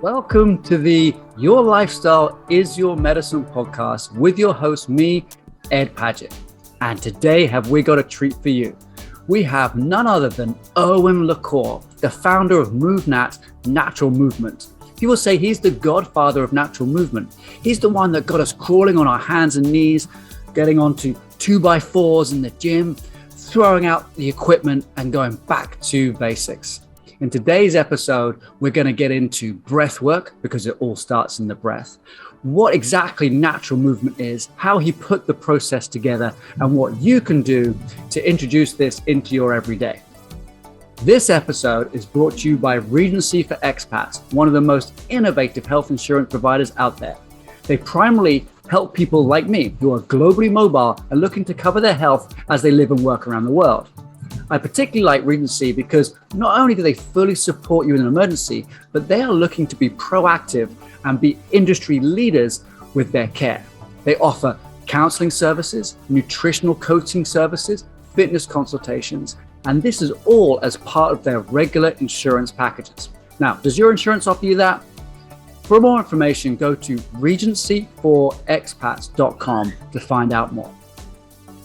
Welcome to the Your Lifestyle is Your Medicine podcast with your host, me, Ed Paget. And today have we got a treat for you. We have none other than Erwan, the founder of MovNat, Natural Movement. People say he's the godfather of natural movement. He's the one that got us crawling on our hands and knees, getting onto 2x4s in the gym, throwing out the equipment and going back to basics. In today's episode, we're going to get into breath work because it all starts in the breath. What exactly natural movement is, how he put the process together, and what you can do to introduce this into your everyday. This episode is brought to you by Regency for Expats, one of the most innovative health insurance providers out there. They primarily help people like me who are globally mobile and looking to cover their health as they live and work around the world. I particularly like Regency because not only do they fully support you in an emergency, but they are looking to be proactive and be industry leaders with their care. They offer counseling services, nutritional coaching services, fitness consultations, and this is all as part of their regular insurance packages. Now, does your insurance offer you that? For more information, go to regencyforexpats.com to find out more.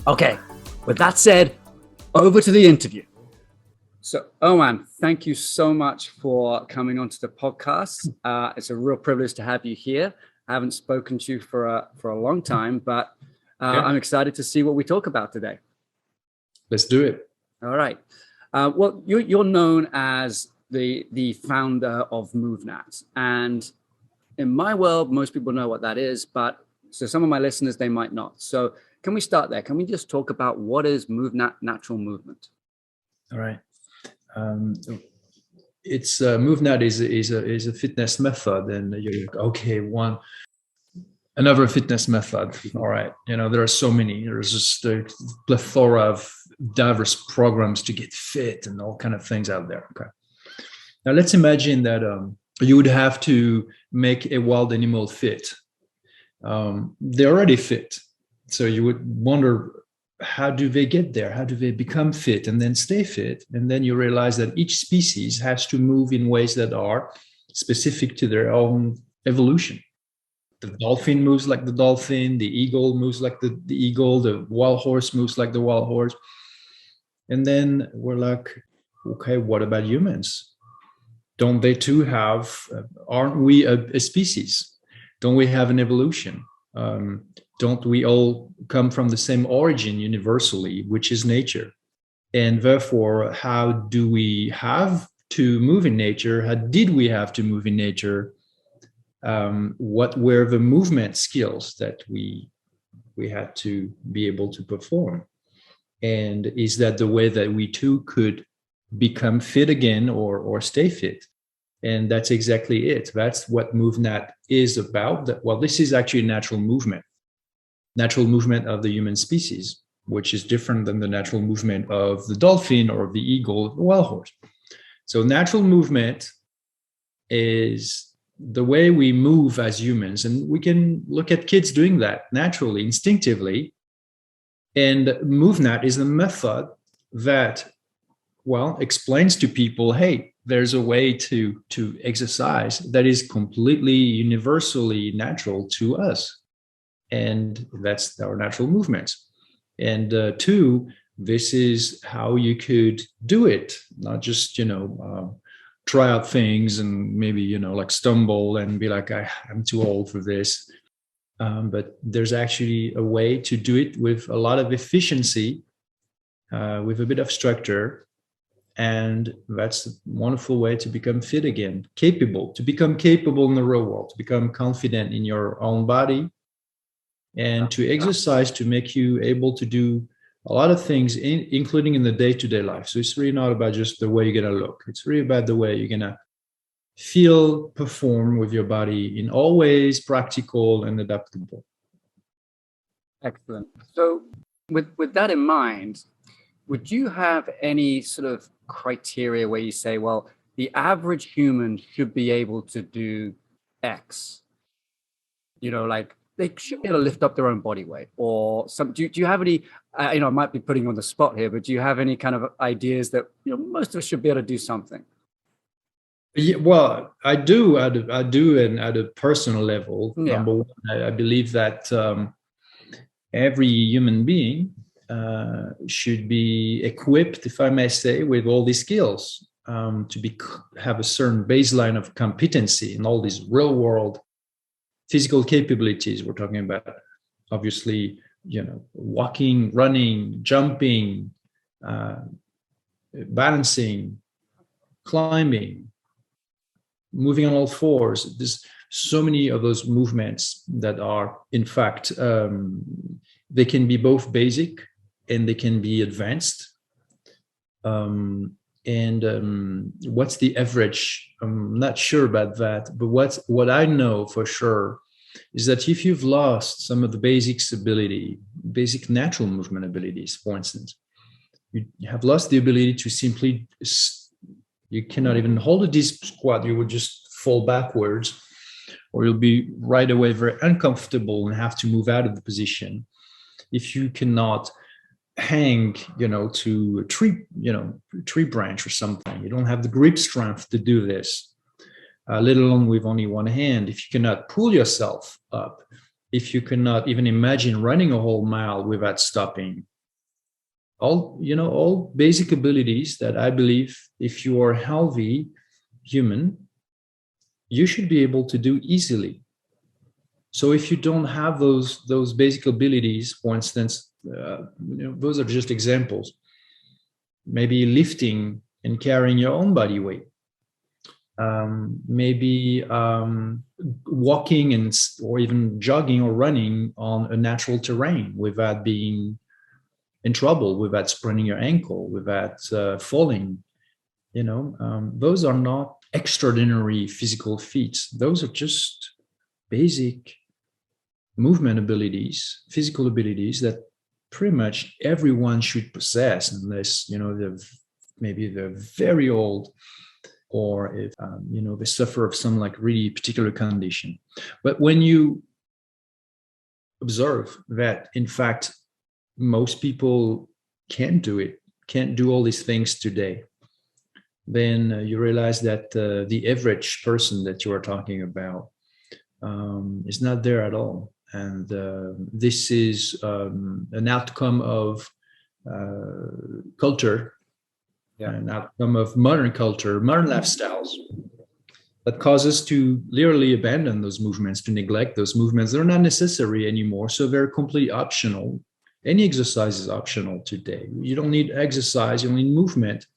Okay, with that said, over to the interview. So, Erwan, thank you so much for coming onto the podcast. It's a real privilege to have you here. I haven't spoken to you for a long time, but I'm excited to see what we talk about today. Let's do it. All right. Well, you're known as the founder of MovNat, and in my world, most people know what that is, but so some of my listeners, they might not. So can we start there? Can we just talk about what is MovNat Natural Movement? All right. It's MoveNat is a fitness method, and you're like, okay, another fitness method. All right. There are so many. There's just a plethora of diverse programs to get fit and all kind of things out there. Okay. Now let's imagine that you would have to make a wild animal fit. They're already fit. So you would wonder, how do they get there? How do they become fit and then stay fit? And then you realize that each species has to move in ways that are specific to their own evolution. The dolphin moves like the dolphin, the eagle moves like the eagle, the wild horse moves like the wild horse. And then we're like, okay, what about humans? Don't they too aren't we a species? Don't we have an evolution? Don't we all come from the same origin universally, which is nature? And therefore, how do we have to move in nature? How did we have to move in nature? What were the movement skills that we had to be able to perform? And is that the way that we too could become fit again or stay fit? And that's exactly it. That's what MoveNat is about. Well, this is actually natural movement of the human species, which is different than the natural movement of the dolphin or the eagle or the wild horse. So natural movement is the way we move as humans. And we can look at kids doing that naturally, instinctively. And MoveNat is a method that, explains to people, hey, there's a way to exercise that is completely universally natural to us. And that's our natural movements. And two, this is how you could do it, not just, try out things and maybe, like stumble and be like, I'm too old for this. But there's actually a way to do it with a lot of efficiency, with a bit of structure. And that's a wonderful way to become fit again, to become capable in the real world, to become confident in your own body, and to exercise to make you able to do a lot of things, including in the day-to-day life. So it's really not about just the way you're going to look. It's really about the way you're going to feel, perform with your body in all ways, practical and adaptable. Excellent. So with that in mind, would you have any sort of criteria where you say, well, the average human should be able to do X? Like they should be able to lift up their own body weight or some. Do you have any, I might be putting you on the spot here, but do you have any kind of ideas that, most of us should be able to do something? Yeah, well, I do, and at a personal level. Yeah. Number one, I believe that every human being should be equipped, if I may say, with all these skills have a certain baseline of competency in all these real world physical capabilities we're talking about. Obviously, walking, running, jumping, uh, balancing, climbing, moving on all fours. There's so many of those movements that are, in fact, they can be both basic and they can be advanced. And what's the average? I'm not sure about that, but what I know for sure is that if you've lost some of the basic natural movement abilities, for instance, you have lost the ability to simply, you cannot even hold a deep squat, you would just fall backwards, or you'll be right away very uncomfortable and have to move out of the position. If you cannot hang, to a tree branch or something, you don't have the grip strength to do this, let alone with only one hand. If you cannot pull yourself up, if you cannot even imagine running a whole mile without stopping, all basic abilities that I believe, if you are a healthy human, you should be able to do easily. So if you don't have those basic abilities, for instance, those are just examples. Maybe lifting and carrying your own body weight. Maybe walking or even jogging or running on a natural terrain without being in trouble, without spraining your ankle, without falling. Those are not extraordinary physical feats. Those are just basic movement abilities, physical abilities that pretty much everyone should possess, unless they're very old, or if they suffer of some like really particular condition. But when you observe that, in fact, most people can't do all these things today, then you realize that the average person that you are talking about is not there at all. And this is an outcome of culture, an outcome of modern culture, modern lifestyles, that cause us to literally abandon those movements, to neglect those movements. They're not necessary anymore, so they're completely optional. Any exercise is optional today. You don't need exercise, you don't need movement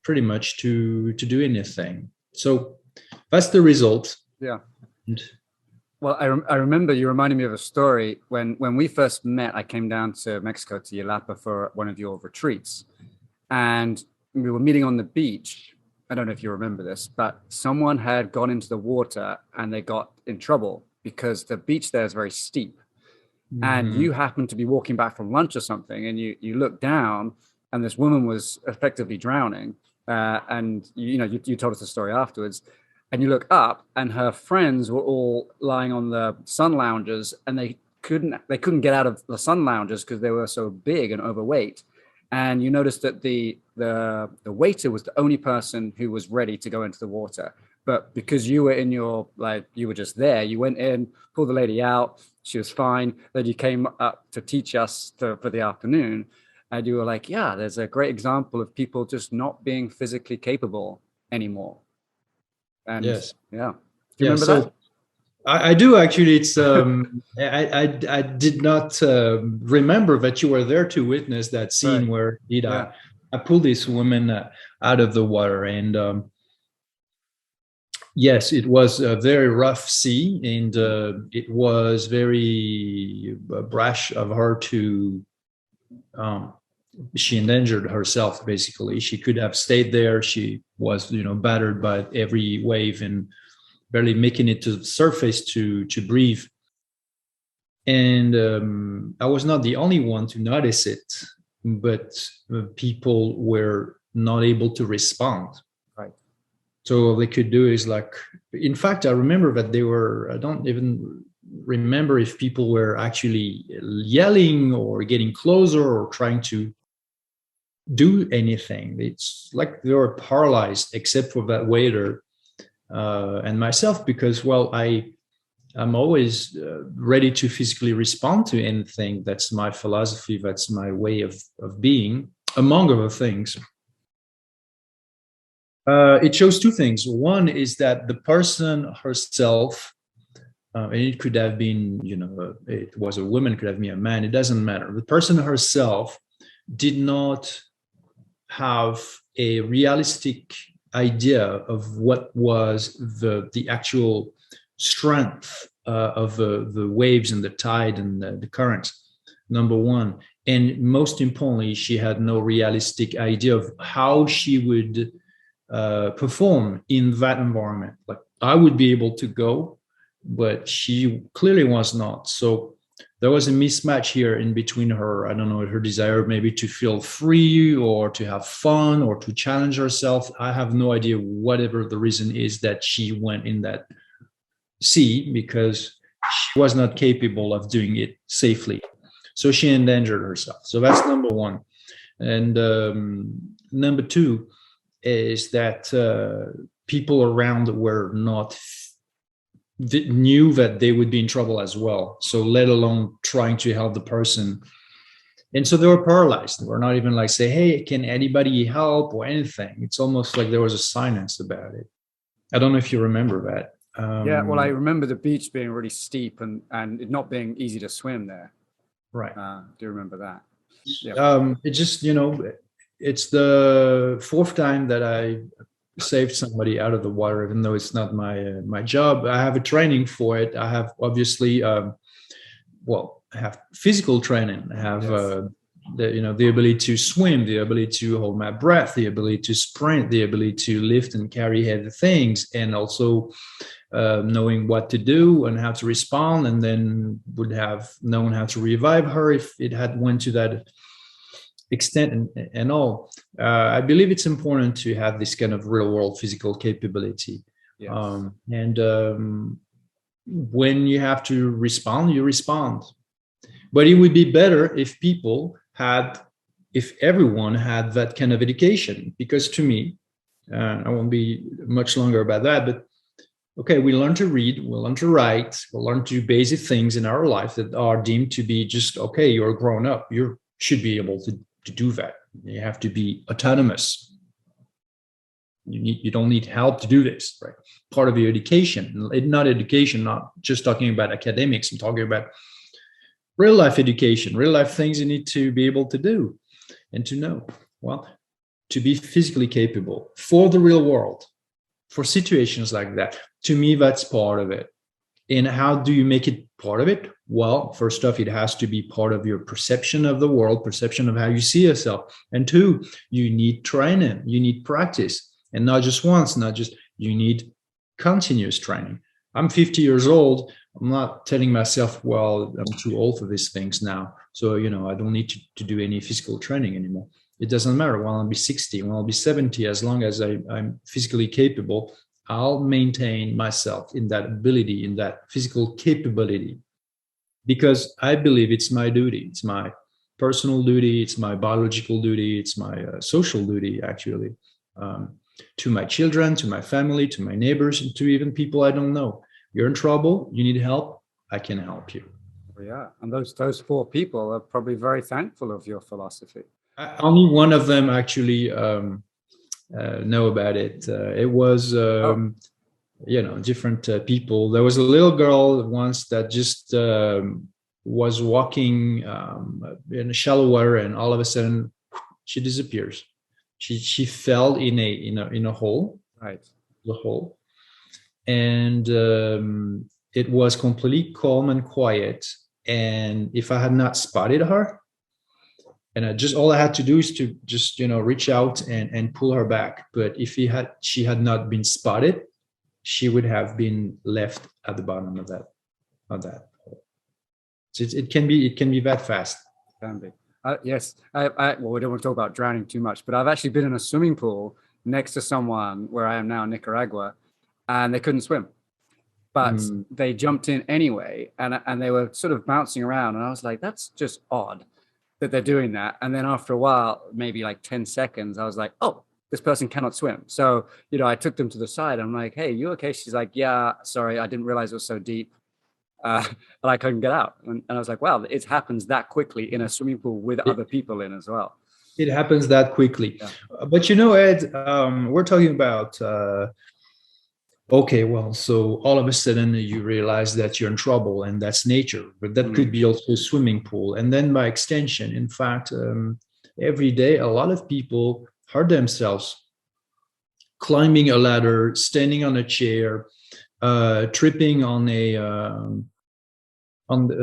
pretty much to do anything. So that's the result. Yeah. Well, I remember you reminded me of a story when we first met. I came down to Mexico, to Yelapa, for one of your retreats, and we were meeting on the beach. I don't know if you remember this, but someone had gone into the water and they got in trouble because the beach there is very steep. Mm-hmm. And you happened to be walking back from lunch or something, and you looked down, and this woman was effectively drowning. And you told us the story afterwards. And you look up, and her friends were all lying on the sun loungers, and they couldn't get out of the sun loungers because they were so big and overweight. And you noticed that the waiter was the only person who was ready to go into the water. But because you were you were just there, you went in, pulled the lady out, she was fine. Then you came up to teach us for the afternoon, and you were like, yeah, there's a great example of people just not being physically capable anymore. And yes, yeah, do you remember that? I do actually. It's I did not remember that you were there to witness that scene, right, where I pulled this woman out of the water, and yes, it was a very rough sea, and it was very brash of her to. She endangered herself. Basically, she could have stayed there. She was, battered by every wave and barely making it to the surface to breathe. And I was not the only one to notice it, but people were not able to respond. Right. So all they could do is in fact, I remember that I don't even remember if people were actually yelling or getting closer or trying to do anything. It's like they were paralyzed, except for that waiter and myself, because, well, I'm always ready to physically respond to anything. That's my philosophy. That's my way of being, among other things. It shows two things. One is that the person herself, and it could have been, it was a woman, it could have been a man, it doesn't matter. The person herself did not have a realistic idea of what was the actual strength of the waves and the tide and the currents, number one. And most importantly, she had no realistic idea of how she would perform in that environment. Like, I would be able to go, but she clearly was not. So there was a mismatch here in between her, I don't know, her desire maybe to feel free or to have fun or to challenge herself. I have no idea, whatever the reason is that she went in that sea, because she was not capable of doing it safely. So she endangered herself. So that's number one. And number two is that people around were not knew that they would be in trouble as well. So let alone trying to help the person. And so they were paralyzed. We're not even like say, hey, can anybody help or anything? It's almost like there was a silence about it. I don't know if you remember that. Yeah, well, I remember the beach being really steep and it not being easy to swim there. Right. Do you remember that? Yeah. It just, it's the fourth time that I saved somebody out of the water, even though it's not my job. I have a training for it. I have obviously, I have physical training. I have the ability to swim, the ability to hold my breath, the ability to sprint, the ability to lift and carry heavy things, and also knowing what to do and how to respond, and then would have known how to revive her if it had went to that extent and all. I believe it's important to have this kind of real world physical capability. Yes. When you have to respond, you respond. But it would be better if everyone had that kind of education, because to me, I won't be much longer about that, but okay, we learn to read, we learn to write, we learn to do basic things in our life that are deemed to be just, okay, you're grown up, you should be able to do that. You have to be autonomous. You don't need help to do this, right? Part of your education, not just talking about academics. I'm talking about real life education, real life things you need to be able to do and to know. Well, to be physically capable for the real world, for situations like that, to me, that's part of it. And how do you make it part of it? Well, first off, it has to be part of your perception of the world, perception of how you see yourself. And two, you need training, you need practice, and not just once, you need continuous training. I'm 50 years old. I'm not telling myself, well, I'm too old for these things now, so, I don't need to do any physical training anymore. It doesn't matter. When I'll be 60, when I'll be 70, as long as I'm physically capable, I'll maintain myself in that ability, in that physical capability, because I believe it's my duty. It's my personal duty. It's my biological duty. It's my social duty, actually, to my children, to my family, to my neighbors, and to even people I don't know. You're in trouble. You need help. I can help you. Yeah. And those four people are probably very thankful of your philosophy. Only one of them actually know about it. It was, different people. There was a little girl once that just was walking in a shallow water, and all of a sudden she disappears. She fell in a hole. Right. The hole, and it was completely calm and quiet. And if I had not spotted her, and all I had to do is to just, reach out and pull her back. But if she had not been spotted, she would have been left at the bottom of that hole. So it can be that fast. It can be. Yes. Well, we don't want to talk about drowning too much, but I've actually been in a swimming pool next to someone where I am now in Nicaragua, and they couldn't swim, but they jumped in anyway, and they were sort of bouncing around, and I was like, that's just odd. that they're doing that. And then after a while, maybe like 10 seconds, I was like, oh, this person cannot swim. So, I took them to the side. I'm like, hey, you okay? She's like, yeah, sorry, I didn't realize it was so deep. And I couldn't get out. And I was like, wow, it happens that quickly in a swimming pool with other people in as well. It happens that quickly. Yeah. But Ed, we're talking about, okay, well, so all of a sudden you realize that you're in trouble, and that's nature, but that could be also a swimming pool. And then by extension, in fact, every day, a lot of people hurt themselves climbing a ladder, standing on a chair, tripping on a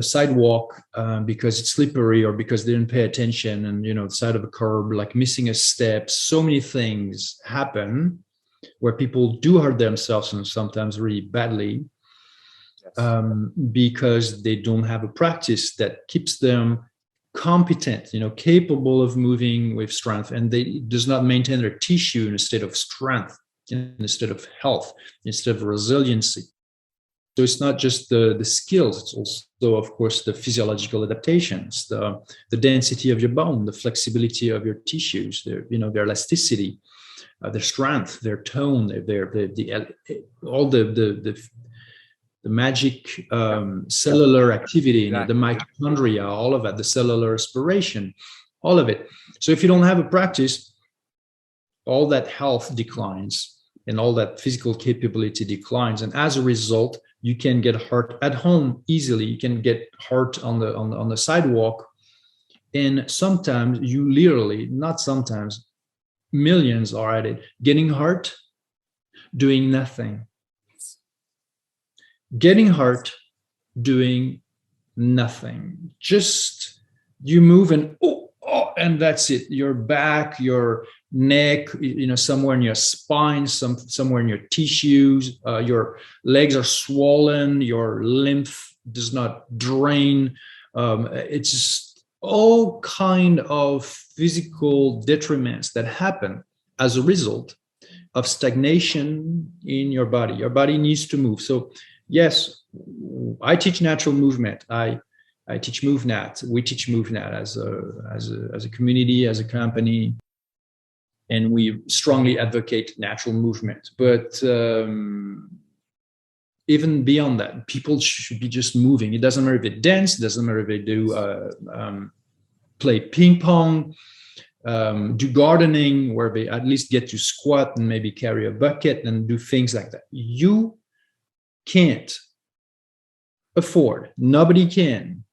sidewalk because it's slippery, or because they didn't pay attention, and the side of a curb, like missing a step. So many things happen where people do hurt themselves, and sometimes really badly, because they don't have a practice that keeps them competent, capable of moving with strength, and they does not maintain their tissue in a state of strength, in a state of health, instead of resiliency. So it's not just the skills, it's also, of course, the physiological adaptations, the density of your bone, the flexibility of your tissues, their elasticity, their strength, their tone, all the magic cellular activity, the mitochondria, all of that, the cellular respiration, all of it. So if you don't have a practice, all that health declines and all that physical capability declines. And as a result, you can get hurt at home easily. You can get hurt on the sidewalk. And sometimes you literally, not sometimes, millions are at it, getting hurt, doing nothing. Getting hurt, doing nothing. Just you move and and that's it. Your back, your neck, somewhere in your spine, somewhere in your tissues, your legs are swollen, your lymph does not drain. It's just all kind of physical detriments that happen as a result of stagnation in your body. Your body needs to move. So yes, I teach natural movement. I teach MoveNat. We teach MoveNat as a community, as a company, and we strongly advocate natural movement. But even beyond that, people should be just moving. It doesn't matter if they dance. It doesn't matter if they do play ping pong, do gardening, where they at least get to squat and maybe carry a bucket and do things like that. You can't afford, nobody can,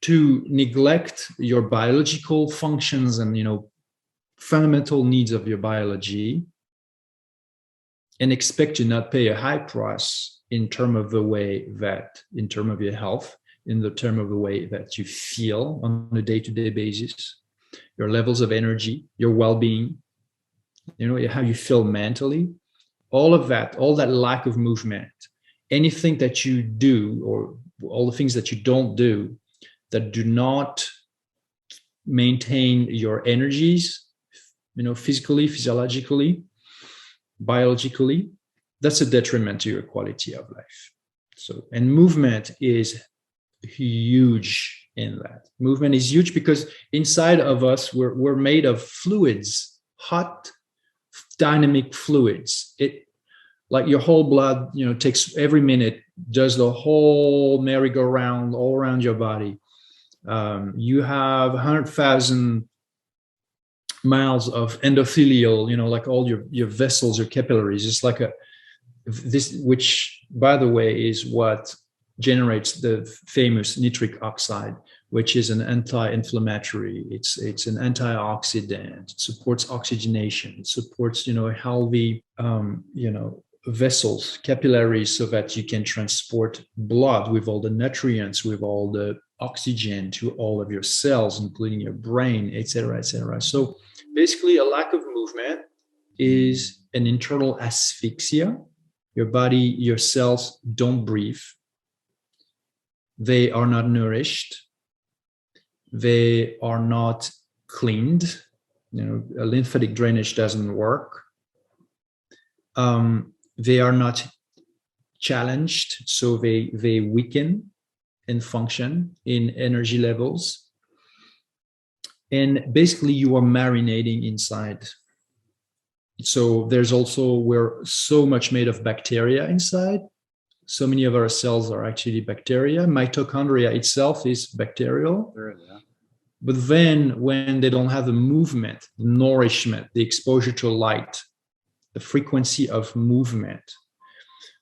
to neglect your biological functions and fundamental needs of your biology and expect to not pay a high price in terms of your health, in the term of the way that you feel on a day-to-day basis, your levels of energy, your well-being, how you feel mentally, all of that, all that lack of movement, anything that you do, or all the things that you don't do that do not maintain your energies, physically, physiologically, biologically, that's a detriment to your quality of life. So, and movement is huge in that. Movement is huge because inside of us, we're made of fluids, hot, dynamic fluids. It, like your whole blood, takes every minute, does the whole merry-go-round all around your body. You have 100,000 miles of endothelial, like all your vessels, your capillaries. It's like this, which, by the way, is what generates the famous nitric oxide, which is an anti-inflammatory. It's an antioxidant. It supports oxygenation. It supports healthy vessels, capillaries, so that you can transport blood with all the nutrients, with all the oxygen to all of your cells, including your brain, etc., etc. So basically, a lack of movement is an internal asphyxia. Your body, your cells don't breathe. They are not nourished. They are not cleaned. A lymphatic drainage doesn't work. They are not challenged, so they weaken in function, in energy levels. And basically you are marinating inside. So there's also, we're so much made of bacteria inside. So many of our cells are actually bacteria. Mitochondria itself is bacterial. But then when they don't have the movement, the nourishment, the exposure to light, the frequency of movement,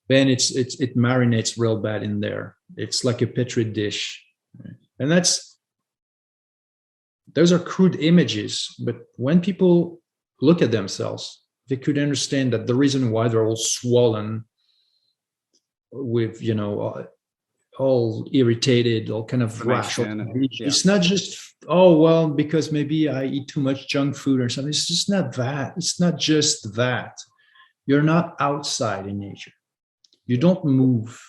then it marinates real bad in there. It's like a petri dish. And those are crude images, but when people look at themselves, they could understand that the reason why they're all swollen with, all irritated, all kind of rash. It's not just, oh, well, because maybe I eat too much junk food or something. It's just not that. It's not just that. You're not outside in nature. You don't move.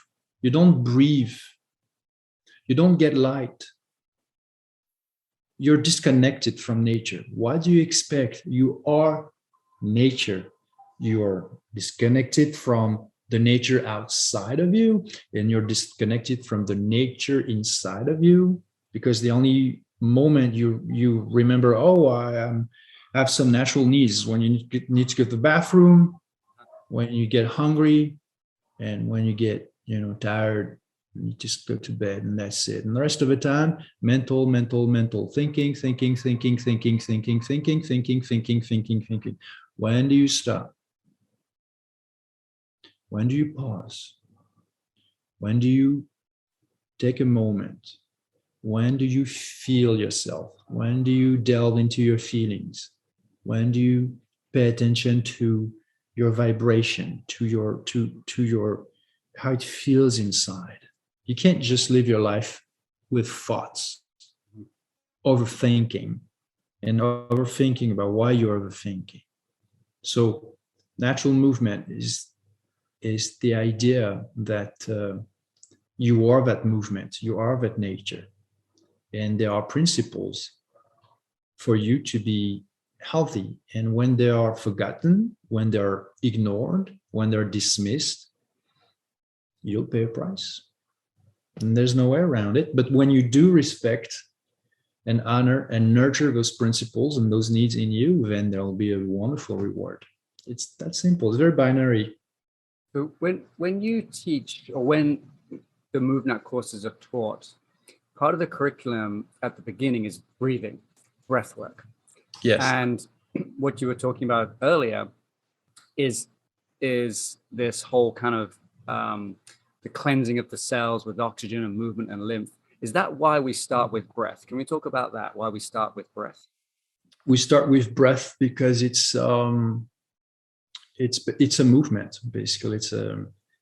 You don't breathe. You don't get light. You're disconnected from nature. What do you expect? You are nature. You are disconnected from the nature outside of you, and you're disconnected from the nature inside of you, because the only moment you remember, oh, I have some natural needs, when you need to go to the bathroom, when you get hungry, and when you get tired, you just go to bed, and that's it. And the rest of the time, mental, thinking. When do you stop? When do you pause? When do you take a moment? When do you feel yourself? When do you delve into your feelings? When do you pay attention to your vibration, to your how it feels inside? You can't just live your life with thoughts, overthinking about why you're overthinking. So natural movement is the idea that you are that movement, you are that nature. And there are principles for you to be healthy. And when they are forgotten, when they're ignored, when they're dismissed, you'll pay a price. And there's no way around it. But when you do respect and honor and nurture those principles and those needs in you, then there'll be a wonderful reward. It's that simple. It's very binary. So when you teach, or when the MoveNat courses are taught, part of the curriculum at the beginning is breathing, breath work. Yes. And what you were talking about earlier is this whole kind of the cleansing of the cells with oxygen and movement and lymph. Is that why we start with breath? Can we talk about that? Why we start with breath? We start with breath because it's a movement. Basically,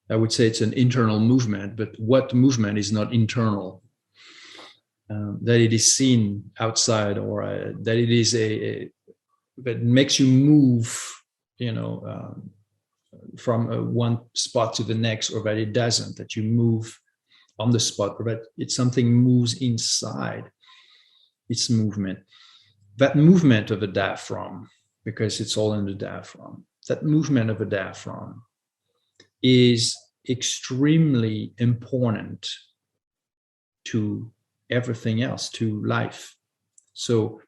I would say it's an internal movement. But what movement is not internal? That it is seen outside, or that it is that makes you move, from one spot to the next, or that it doesn't, that you move on the spot, or that it's something moves inside. It's movement. That movement of the diaphragm, because it's all in the diaphragm, that movement of the diaphragm is extremely important to everything else, to life. So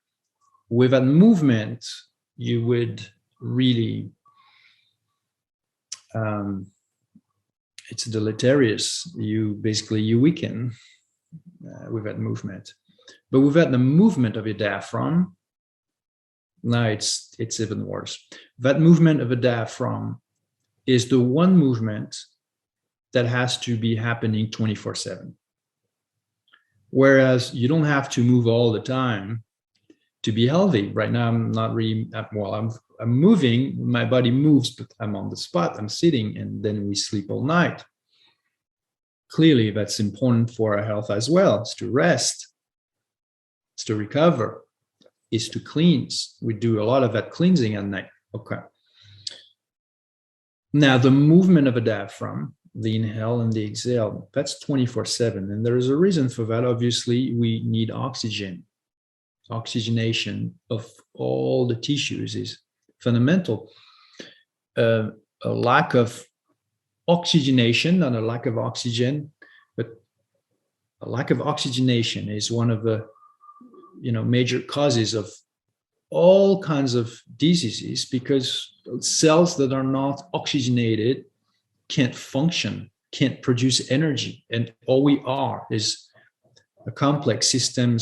with that movement, you would really, it's deleterious. You weaken with that movement. But without the movement of your diaphragm, now it's even worse. That movement of a diaphragm is the one movement that has to be happening 24/7. Whereas you don't have to move all the time to be healthy. Right now, I'm not really, well, I'm moving, my body moves, but I'm on the spot, I'm sitting, and then we sleep all night. Clearly, that's important for our health as well. It's to rest, it's to recover, it's to cleanse. We do a lot of that cleansing at night. Okay. Now, the movement of a diaphragm, the inhale and the exhale, that's 24/7. And there is a reason for that. Obviously, we need oxygen. Oxygenation of all the tissues is fundamental. A lack of oxygenation, not a lack of oxygen, but a lack of oxygenation is one of the major causes of all kinds of diseases, because cells that are not oxygenated can't function, can't produce energy. And all we are is a complex system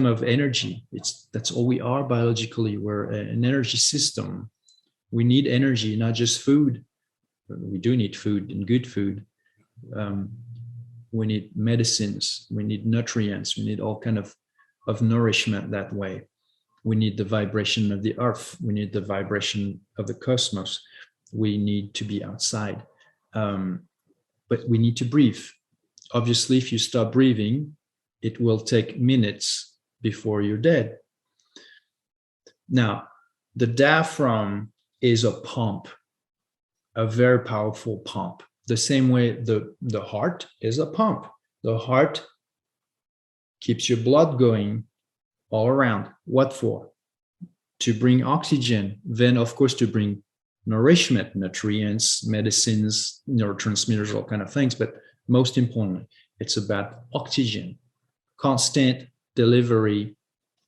of energy. That's all we are biologically. We're an energy system. We need energy, not just food. We do need food, and good food. We need medicines. We need nutrients. We need all kind of nourishment that way. We need the vibration of the earth. We need the vibration of the cosmos. We need to be outside. But we need to breathe. Obviously, if you stop breathing, it will take minutes before you're dead. Now, the diaphragm is a pump, a very powerful pump. The same way the heart is a pump. The heart keeps your blood going all around. What for? To bring oxygen, then of course to bring nourishment, nutrients, medicines, neurotransmitters, all kind of things. But most importantly, it's about oxygen, constant delivery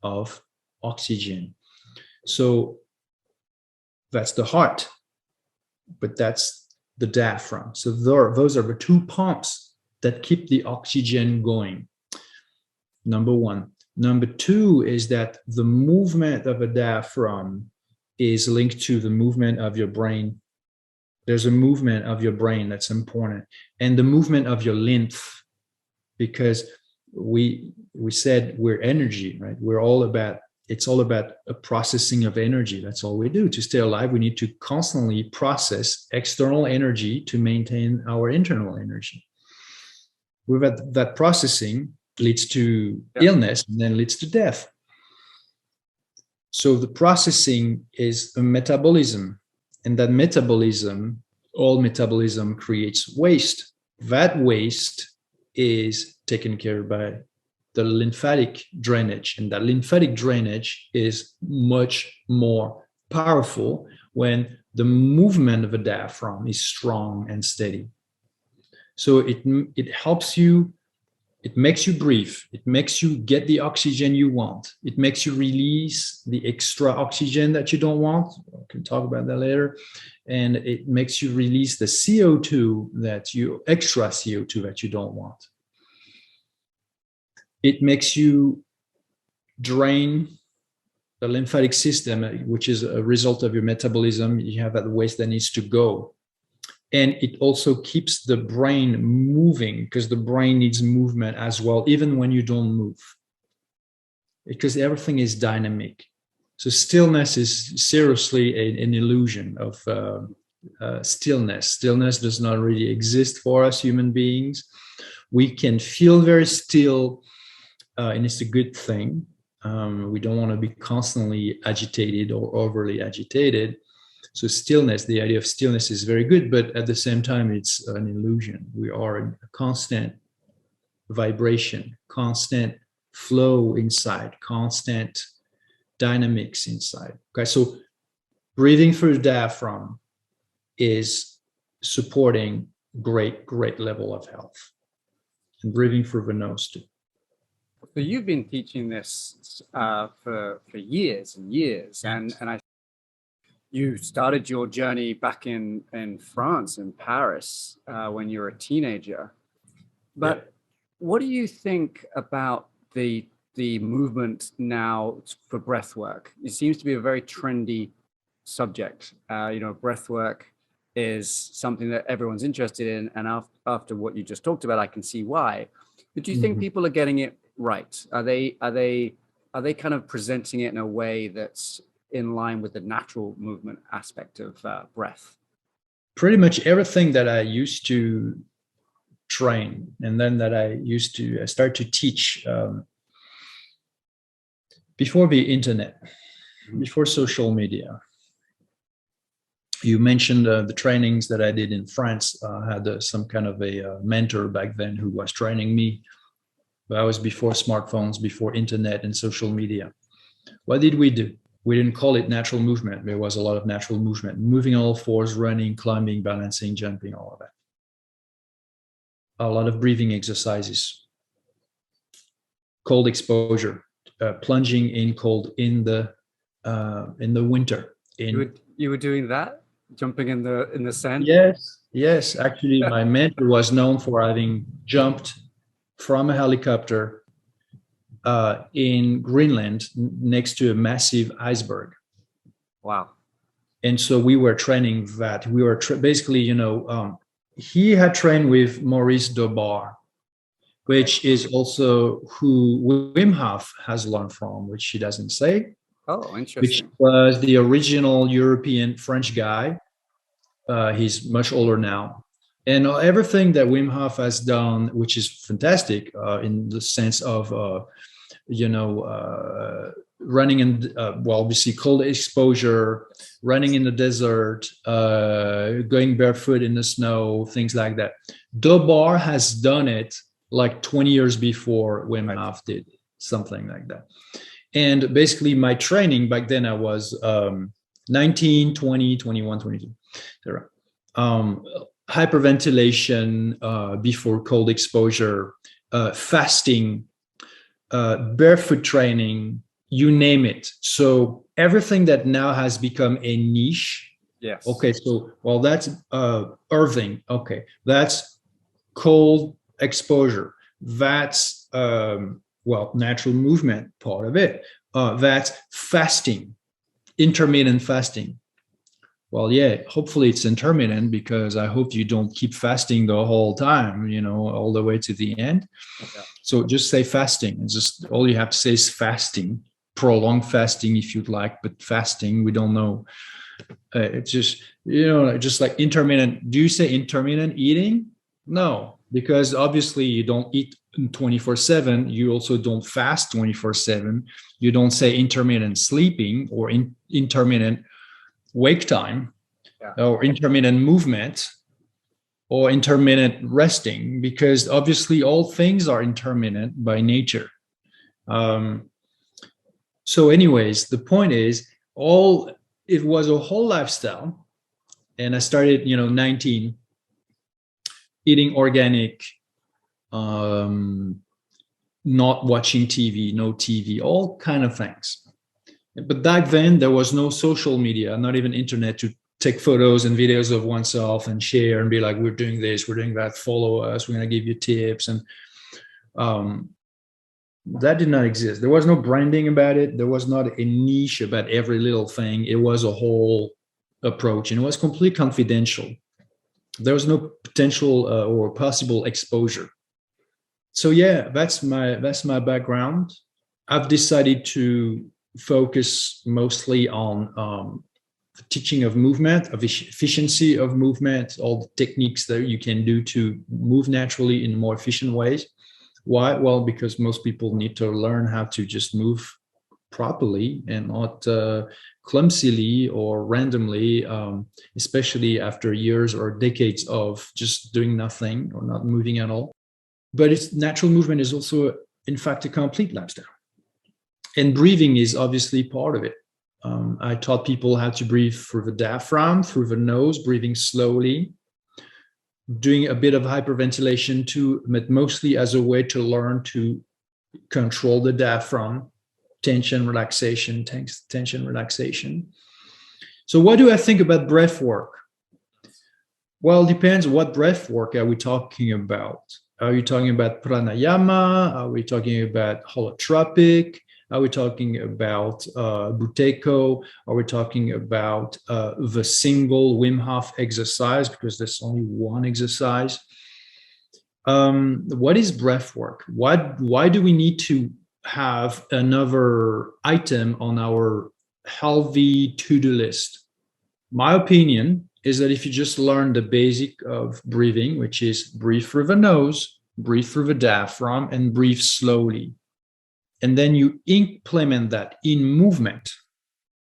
of oxygen. So that's the heart, but that's the diaphragm. So those are the two pumps that keep the oxygen going. Number one. Number two is that the movement of a diaphragm is linked to the movement of your brain. There's a movement of your brain that's important, and the movement of your lymph, because we said we're energy, right? It's all about a processing of energy. That's all we do. To stay alive, we need to constantly process external energy to maintain our internal energy. With that processing leads to illness, and then leads to death. So the processing is a metabolism, and that metabolism, all metabolism creates waste. That waste is taken care of by the lymphatic drainage, and that lymphatic drainage is much more powerful when the movement of a diaphragm is strong and steady. So it helps you. It makes you breathe. It makes you get the oxygen you want. It makes you release the extra oxygen that you don't want. I can talk about that later. And it makes you release the extra CO2 that you don't want. It makes you drain the lymphatic system, which is a result of your metabolism. You have that waste that needs to go. And it also keeps the brain moving, because the brain needs movement as well, even when you don't move, because everything is dynamic. So stillness is seriously an illusion of stillness. Stillness does not really exist for us human beings. We can feel very still, and it's a good thing. We don't want to be constantly agitated or overly agitated. So stillness, the idea of stillness is very good, but at the same time, it's an illusion. We are in a constant vibration, constant flow inside, constant dynamics inside. Okay, so breathing through the diaphragm is supporting great level of health, and breathing through the nose too. So you've been teaching this for years and years, and you started your journey back in France, in Paris, when you were a teenager. But what do you think about the movement now for breath work? It seems to be a very trendy subject. Breath work is something that everyone's interested in, and after what you just talked about, I can see why. But do you think people are getting it right? Are they kind of presenting it in a way that's in line with the natural movement aspect of breath? Pretty much everything that I used to train, and then that I start to teach before the internet, before social media. You mentioned the trainings that I did in France. I had some kind of a mentor back then who was training me. But I was before smartphones, before internet and social media. What did we do? We didn't call it natural movement. There was a lot of natural movement, moving on all fours, running, climbing, balancing, jumping, all of that. A lot of breathing exercises, cold exposure, plunging in cold in the winter. You were doing that, jumping in the sand? Yes. Actually, my mentor was known for having jumped from a helicopter in Greenland next to a massive iceberg. Wow. And so we were training that. We were basically, he had trained with Maurice Dobar, which is also who Wim Hof has learned from, which he doesn't say. Oh, interesting. Which was the original European French guy. He's much older now. And everything that Wim Hof has done, which is fantastic in the sense of, running in, obviously cold exposure, running in the desert, going barefoot in the snow, things like that. Dobar has done it like 20 years before Wim Hof did, something like that. And basically my training back then, I was 19, 20, 21, 22. Hyperventilation before cold exposure, fasting, barefoot training, you name it. So everything that now has become a niche. Yes. Okay, so that's Irving. Okay, that's cold exposure. That's natural movement, part of it. That's fasting, intermittent fasting. Well, yeah, hopefully it's intermittent, because I hope you don't keep fasting the whole time, all the way to the end. Yeah. So just say fasting. It's just all you have to say is fasting, prolonged fasting if you'd like, but fasting, we don't know. It's just, just like intermittent. Do you say intermittent eating? No, because obviously you don't eat 24/7. You also don't fast 24/7. You don't say intermittent sleeping or intermittent wake time, or intermittent movement or intermittent resting, because obviously all things are intermittent by nature. So anyways, the point is, it was a whole lifestyle. And I started, 19, eating organic, not watching TV, no TV, all kind of things. But back then there was no social media, not even internet, to take photos and videos of oneself and share and be like, we're doing this, we're doing that, follow us, we're going to give you tips. And that did not exist. There was no branding about it. There was not a niche about every little thing. It was a whole approach, and it was completely confidential. There was no potential or possible exposure. So yeah, that's my background. I've decided to focus mostly on the teaching of movement, of efficiency of movement, all the techniques that you can do to move naturally in more efficient ways. Why? Well, because most people need to learn how to just move properly and not clumsily or randomly, especially after years or decades of just doing nothing or not moving at all. But natural movement is also, in fact, a complete lifestyle. And breathing is obviously part of it. I taught people how to breathe through the diaphragm, through the nose, breathing slowly, doing a bit of hyperventilation too, but mostly as a way to learn to control the diaphragm, tension, relaxation. So what do I think about breath work? Well, it depends. What breath work are we talking about? Are you talking about pranayama? Are we talking about holotropic? Are we talking about Buteyko? Are we talking about the single Wim Hof exercise? Because there's only one exercise. What is breath work? Why do we need to have another item on our healthy to-do list? My opinion is that if you just learn the basic of breathing, which is breathe through the nose, breathe through the diaphragm, and breathe slowly, and then you implement that in movement,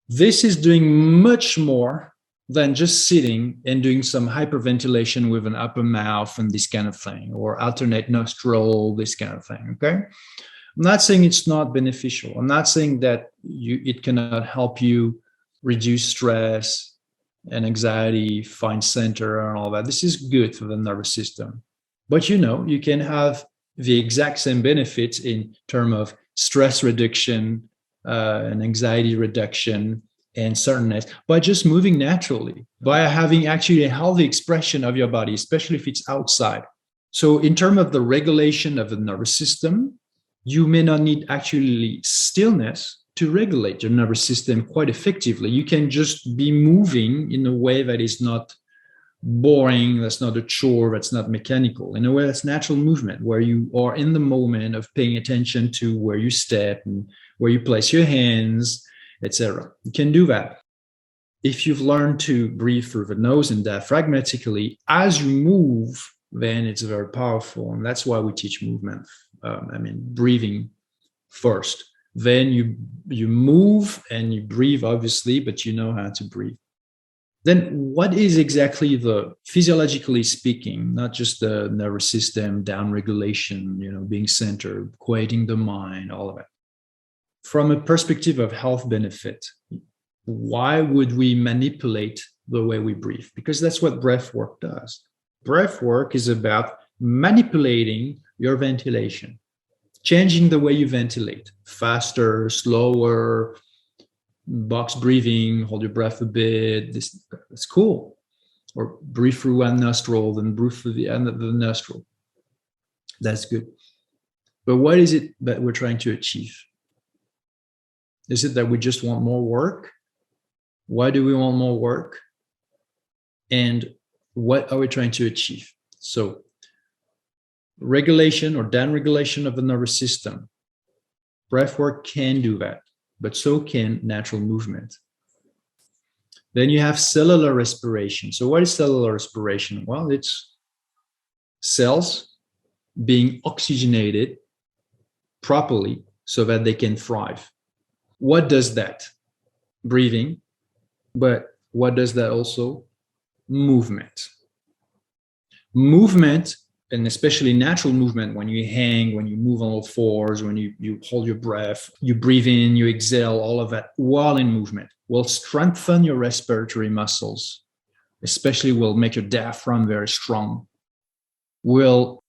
this is doing much more than just sitting and doing some hyperventilation with an upper mouth and this kind of thing, or alternate nostril, this kind of thing, okay? I'm not saying it's not beneficial. I'm not saying that it cannot help you reduce stress and anxiety, find center and all that. This is good for the nervous system. But you can have the exact same benefits in terms of stress reduction, and anxiety reduction, and certainty by just moving naturally, by having actually a healthy expression of your body, especially if it's outside. So in terms of the regulation of the nervous system, you may not need actually stillness to regulate your nervous system quite effectively. You can just be moving in a way that is not boring, that's not a chore, that's not mechanical, in a way that's natural movement, where you are in the moment of paying attention to where you step and where you place your hands, etc. You can do that. If you've learned to breathe through the nose and diaphragmatically as you move, then it's very powerful. And that's why we teach movement. Breathing first. Then you move and you breathe, obviously, but you know how to breathe. Then what is exactly the, physiologically speaking, not just the nervous system, down regulation, being centered, quieting the mind, all of it. From a perspective of health benefit, why would we manipulate the way we breathe? Because that's what breath work does. Breath work is about manipulating your ventilation, changing the way you ventilate, faster, slower, box breathing, hold your breath a bit. That's cool. Or breathe through one nostril, then breathe through the end of the nostril. That's good. But what is it that we're trying to achieve? Is it that we just want more work? Why do we want more work? And what are we trying to achieve? So, regulation or down regulation of the nervous system. Breath work can do that, but so can natural movement. Then you have cellular respiration. So what is cellular respiration? Well, it's cells being oxygenated properly so that they can thrive. What does that? Breathing. But what does that also? Movement. Movement, and especially natural movement, when you hang, when you move on all fours, when you hold your breath, you breathe in, you exhale, all of that while in movement will strengthen your respiratory muscles, especially will make your diaphragm very strong, will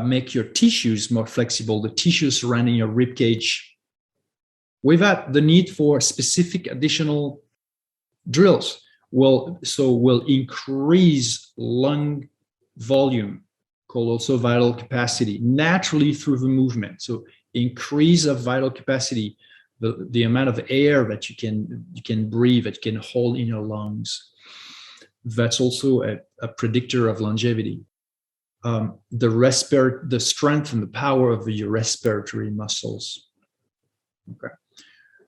make your tissues more flexible, the tissues surrounding your rib cage, without the need for specific additional drills, will increase lung volume, called also vital capacity, naturally through the movement. So increase of vital capacity, the amount of air that you can breathe, that you can hold in your lungs. That's also a predictor of longevity. The strength and the power of your respiratory muscles. Okay.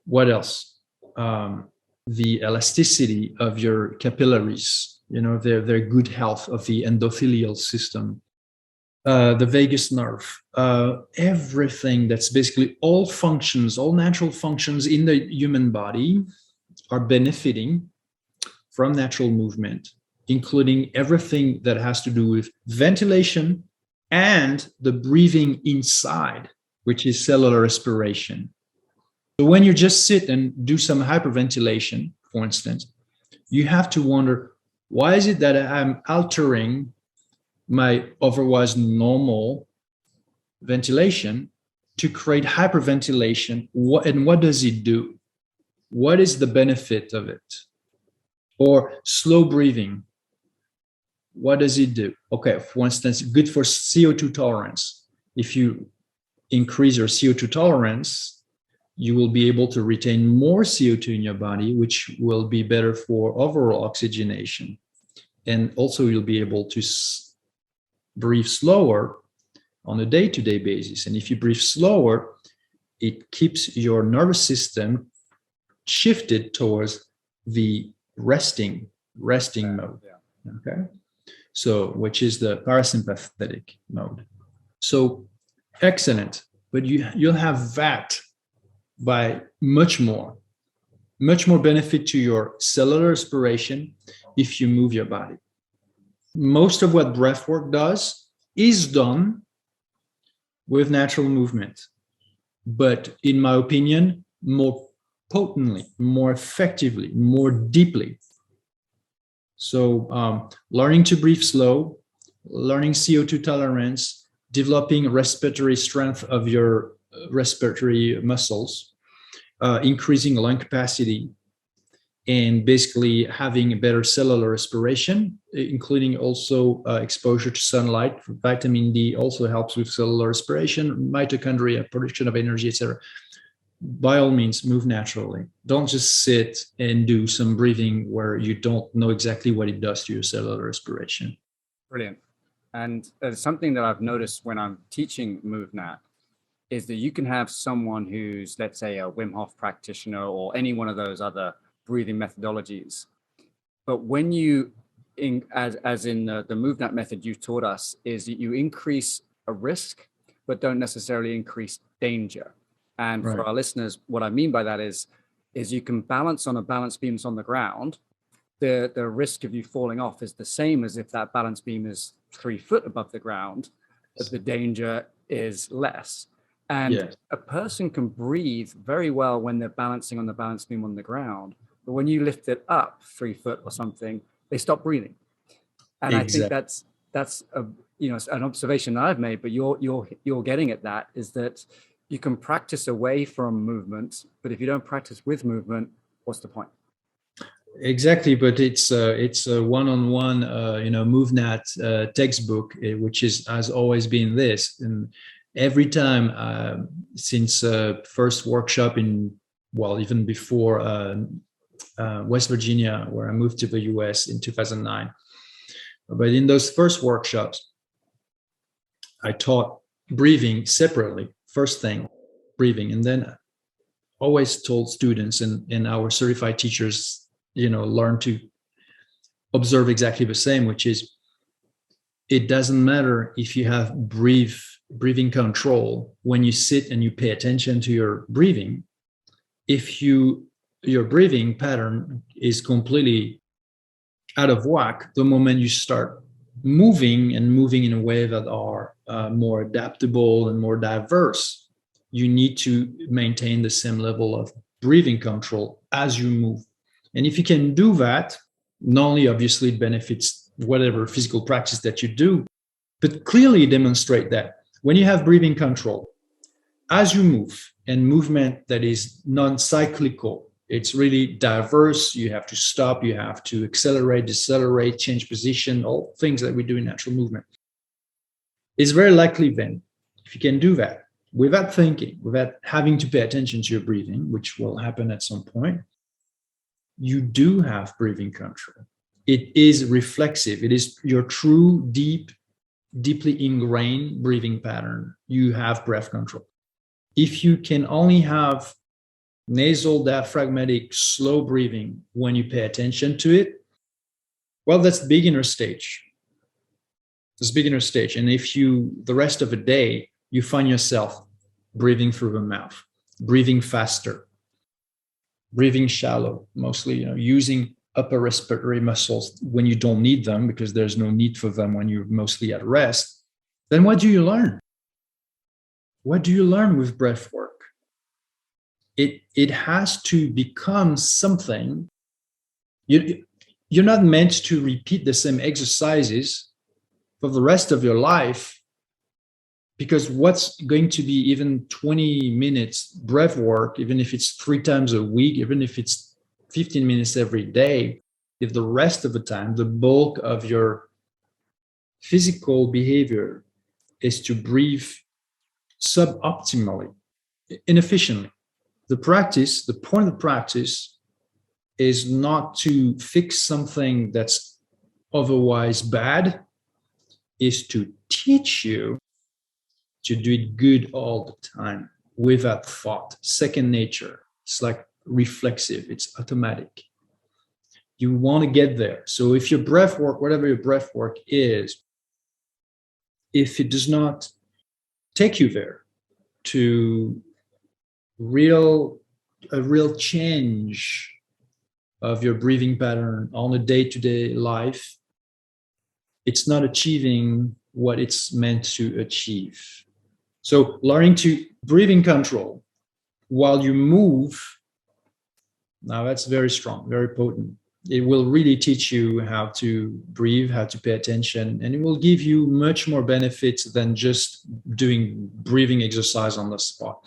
What else? The elasticity of your capillaries, their good health of the endothelial system, the vagus nerve, everything that's basically all natural functions in the human body are benefiting from natural movement, including everything that has to do with ventilation and the breathing inside, which is cellular respiration. So when you just sit and do some hyperventilation, for instance, you have to wonder, why is it that I'm altering my otherwise normal ventilation to create hyperventilation? What does it do? What is the benefit of it? Or slow breathing, what does it do? Okay, for instance, good for CO2 tolerance. If you increase your CO2 tolerance, you will be able to retain more CO2 in your body, which will be better for overall oxygenation. And also you'll be able to breathe slower on a day-to-day basis. And if you breathe slower, it keeps your nervous system shifted towards the resting mode. Okay. So, which is the parasympathetic mode. So excellent. But you'll have that by much more benefit to your cellular respiration if you move your body. Most of what breathwork does is done with natural movement, but in my opinion, more potently, more effectively, more deeply. So learning to breathe slow, learning CO2 tolerance, developing respiratory strength of your respiratory muscles, increasing lung capacity, and basically having a better cellular respiration, including also exposure to sunlight. Vitamin D also helps with cellular respiration, mitochondria, production of energy, etc. By all means, move naturally. Don't just sit and do some breathing where you don't know exactly what it does to your cellular respiration. Brilliant. And something that I've noticed when I'm teaching MoveNat is that you can have someone who's, let's say, a Wim Hof practitioner or any one of those other breathing methodologies. But when you, as in the MoveNat method you taught us, is that you increase a risk, but don't necessarily increase danger. And for our listeners, what I mean by that is you can balance on a balance beam that's on the ground. The risk of you falling off is the same as if that balance beam is 3 foot above the ground, but the danger is less. And a person can breathe very well when they're balancing on the balance beam on the ground. But when you lift it up 3 foot or something, they stop breathing. And I think that's a, an observation that I've made, but you're getting at that, is that you can practice away from movement, but if you don't practice with movement, what's the point? Exactly, but it's a one-on-one, MoveNat textbook, which has always been this. And every time since first workshop even before West Virginia, where I moved to the US in 2009. But in those first workshops, I taught breathing separately. First thing, breathing, and then always told students and our certified teachers, learn to observe exactly the same, which is it doesn't matter if you have breathing control when you sit and you pay attention to your breathing. If your breathing pattern is completely out of whack the moment you start moving in a way that are more adaptable and more diverse, you need to maintain the same level of breathing control as you move. And if you can do that, not only obviously it benefits whatever physical practice that you do, but clearly demonstrate that when you have breathing control as you move, and movement that is non-cyclical, it's really diverse. You have to stop, you have to accelerate, decelerate, change position, all things that we do in natural movement. It's very likely then, if you can do that without thinking, without having to pay attention to your breathing, which will happen at some point, you do have breathing control. It is reflexive. It is your true, deeply ingrained breathing pattern. You have breath control. If you can only have nasal, diaphragmatic, slow breathing when you pay attention to it, well, that's beginner stage. That's beginner stage. And if the rest of the day, you find yourself breathing through the mouth, breathing faster, breathing shallow, mostly, using upper respiratory muscles when you don't need them because there's no need for them when you're mostly at rest, then what do you learn? What do you learn with breath work? It has to become something. You're not meant to repeat the same exercises for the rest of your life, because what's going to be even 20 minutes breath work, even if it's 3 times a week, even if it's 15 minutes every day, if the rest of the time, the bulk of your physical behavior is to breathe suboptimally, inefficiently. The point of the practice is not to fix something that's otherwise bad, is to teach you to do it good all the time without thought. Second nature. It's like reflexive. It's automatic. You want to get there. So if your breath work, whatever your breath work is, if it does not take you there to a real change of your breathing pattern on a day-to-day life, it's not achieving what it's meant to achieve. So learning to breathing control while you move, now that's very strong, very potent. It will really teach you how to breathe, how to pay attention, and it will give you much more benefits than just doing breathing exercise on the spot.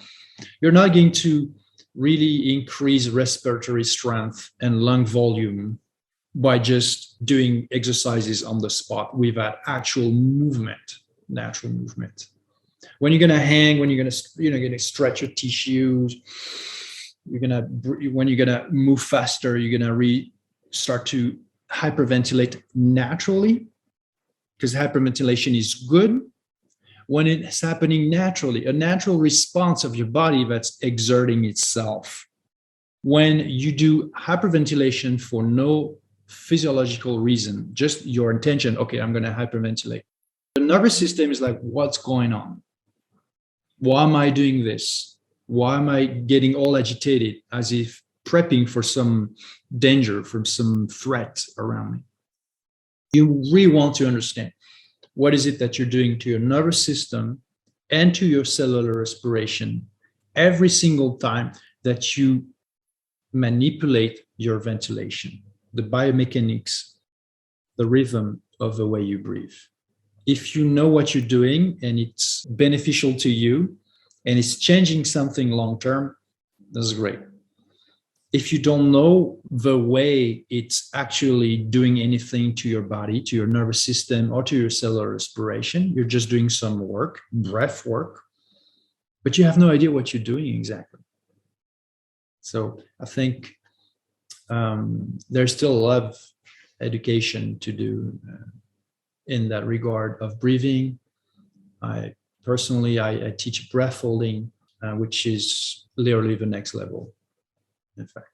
You're not going to really increase respiratory strength and lung volume by just doing exercises on the spot without actual movement, natural movement. When you're gonna hang, when you're gonna stretch your tissues, when you're gonna move faster, you're gonna start to hyperventilate naturally, because hyperventilation is good when it's happening naturally, a natural response of your body that's exerting itself. When you do hyperventilation for no physiological reason, just your intention, okay, I'm going to hyperventilate. The nervous system is like, what's going on? Why am I doing this? Why am I getting all agitated, as if prepping for some danger, from some threat around me? You really want to understand what is it that you're doing to your nervous system and to your cellular respiration every single time that you manipulate your ventilation, the biomechanics, the rhythm of the way you breathe. If you know what you're doing and it's beneficial to you and it's changing something long term, that's great. If you don't know the way it's actually doing anything to your body, to your nervous system, or to your cellular respiration, you're just doing some work, breath work, but you have no idea what you're doing exactly. So I think there's still a lot of education to do in that regard of breathing. I teach breath holding, which is literally the next level. In fact,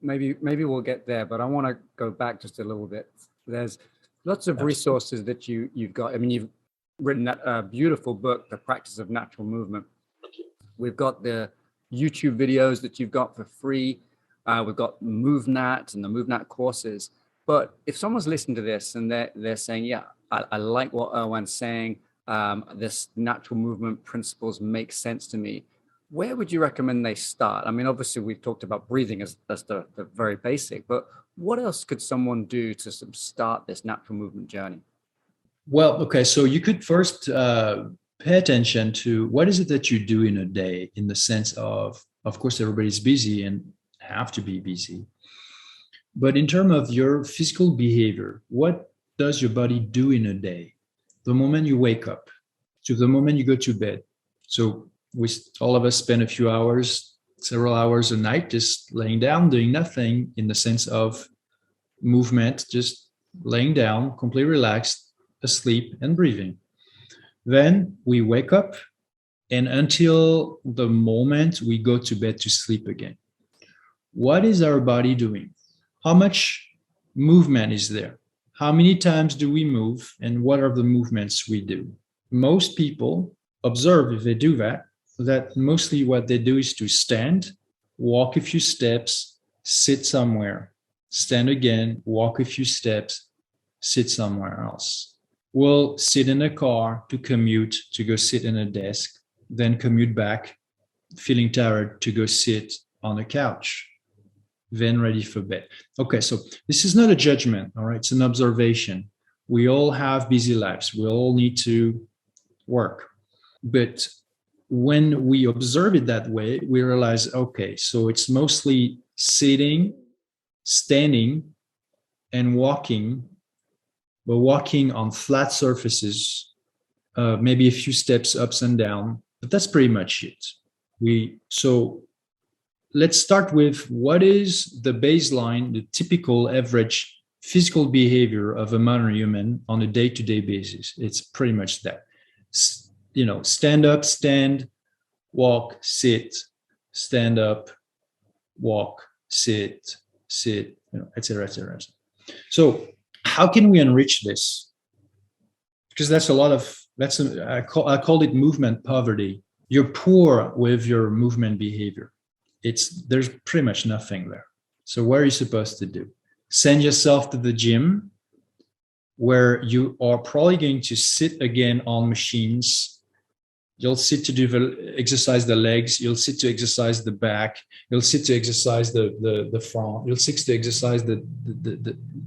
maybe we'll get there, but I want to go back just a little bit. There's lots of resources that you've got. I mean, you've written that beautiful book, The Practice of Natural Movement. We've got the YouTube videos that you've got for free. We've got MovNat and the MoveNat courses. But if someone's listening to this and they're saying, yeah, I like what Erwan's saying, this natural movement principles make sense to me, where would you recommend they start? I mean, obviously, we've talked about breathing as the very basic, but what else could someone do to start this natural movement journey? Well, okay, so you could first pay attention to what is it that you do in a day, in the sense of course, everybody's busy and have to be busy. But in terms of your physical behavior, what does your body do in a day? The moment you wake up to the moment you go to bed. So all of us spend a few hours, several hours a night, just laying down, doing nothing, in the sense of movement, just laying down, completely relaxed, asleep and breathing. Then we wake up, and until the moment we go to bed to sleep again, what is our body doing? How much movement is there? How many times do we move, and what are the movements we do? Most people observe, if they do that mostly what they do is to stand, walk a few steps, sit somewhere, stand again, walk a few steps, sit somewhere else. We'll sit in a car to commute, to go sit in a desk, then commute back, feeling tired, to go sit on a couch, then ready for bed. Okay, so this is not a judgment, all right? It's an observation. We all have busy lives. We all need to work. But when we observe it that way, we realize, okay, so it's mostly sitting, standing, and walking, but walking on flat surfaces, maybe a few steps ups and down, but that's pretty much it. So let's start with what is the baseline, the typical average physical behavior of a modern human on a day-to-day basis. It's pretty much that. Stand up, stand, walk, sit, stand up, walk, sit, et cetera, et cetera. So how can we enrich this? Because I call it movement poverty. You're poor with your movement behavior. There's pretty much nothing there. So what are you supposed to do? Send yourself to the gym, where you are probably going to sit again on machines You'll sit to exercise the legs. You'll sit to exercise the back. You'll sit to exercise the front. You'll sit to exercise the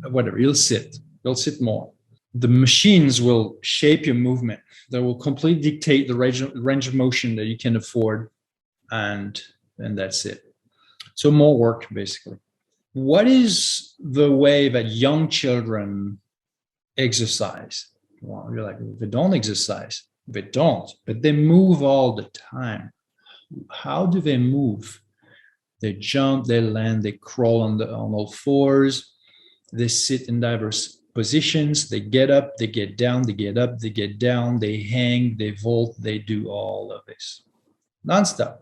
whatever. You'll sit more. The machines will shape your movement. They will completely dictate the range of motion that you can afford, and that's it. So more work, basically. What is the way that young children exercise? Well, you're like, they don't exercise. They don't, but they move all the time. How do they move? They jump, they land, they crawl on all fours. They sit in diverse positions. They get up, they get down, they get up, they get down, they hang, they vault, they do all of this nonstop.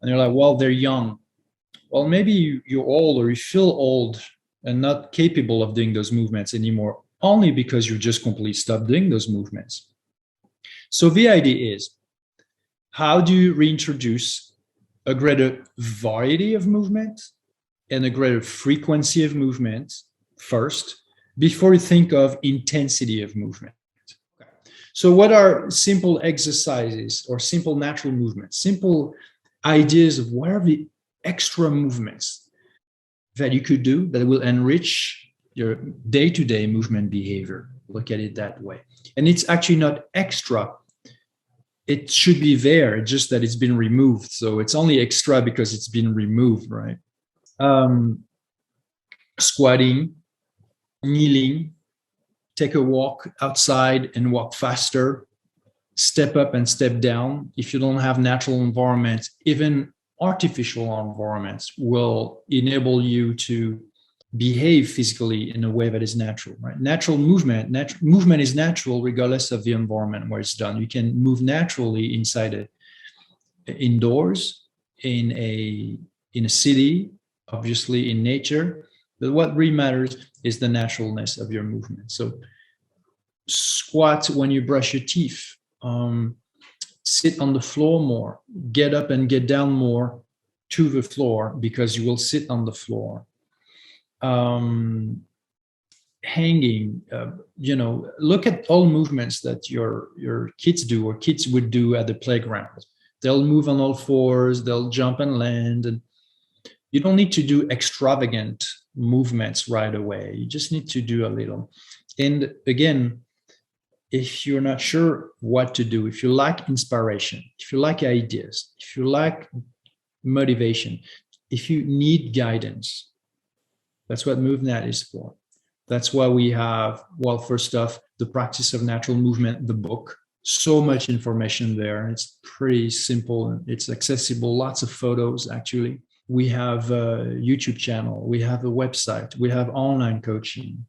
And you're like, well, they're young. Well, maybe you're old, or you feel old and not capable of doing those movements anymore, only because you just completely stopped doing those movements. So the idea is, how do you reintroduce a greater variety of movement and a greater frequency of movement first, before you think of intensity of movement? Okay. So what are simple exercises or simple natural movements, simple ideas of what are the extra movements that you could do that will enrich your day-to-day movement behavior? Look at it that way. And it's actually not extra. It should be there, it's just that it's been removed. So it's only extra because it's been removed, right? Squatting, kneeling, take a walk outside and walk faster, step up and step down. If you don't have natural environments, even artificial environments will enable you to behave physically in a way that is natural, right? Natural movement, movement is natural regardless of the environment where it's done. You can move naturally indoors, in a city, obviously in nature. But what really matters is the naturalness of your movement. So squat when you brush your teeth, sit on the floor more, get up and get down more to the floor because you will sit on the floor. Hanging, look at all movements that your kids do or kids would do at the playground. They'll move on all fours, they'll jump and land, and you don't need to do extravagant movements right away. You just need to do a little. And again, if you're not sure what to do, if you lack inspiration, if you lack ideas, if you lack motivation, if you need guidance, that's what MoveNat is for. That's why we have, well, first off, the Practice of Natural Movement, the book. So much information there. It's pretty simple. It's accessible. Lots of photos, actually. We have a YouTube channel. We have a website. We have online coaching.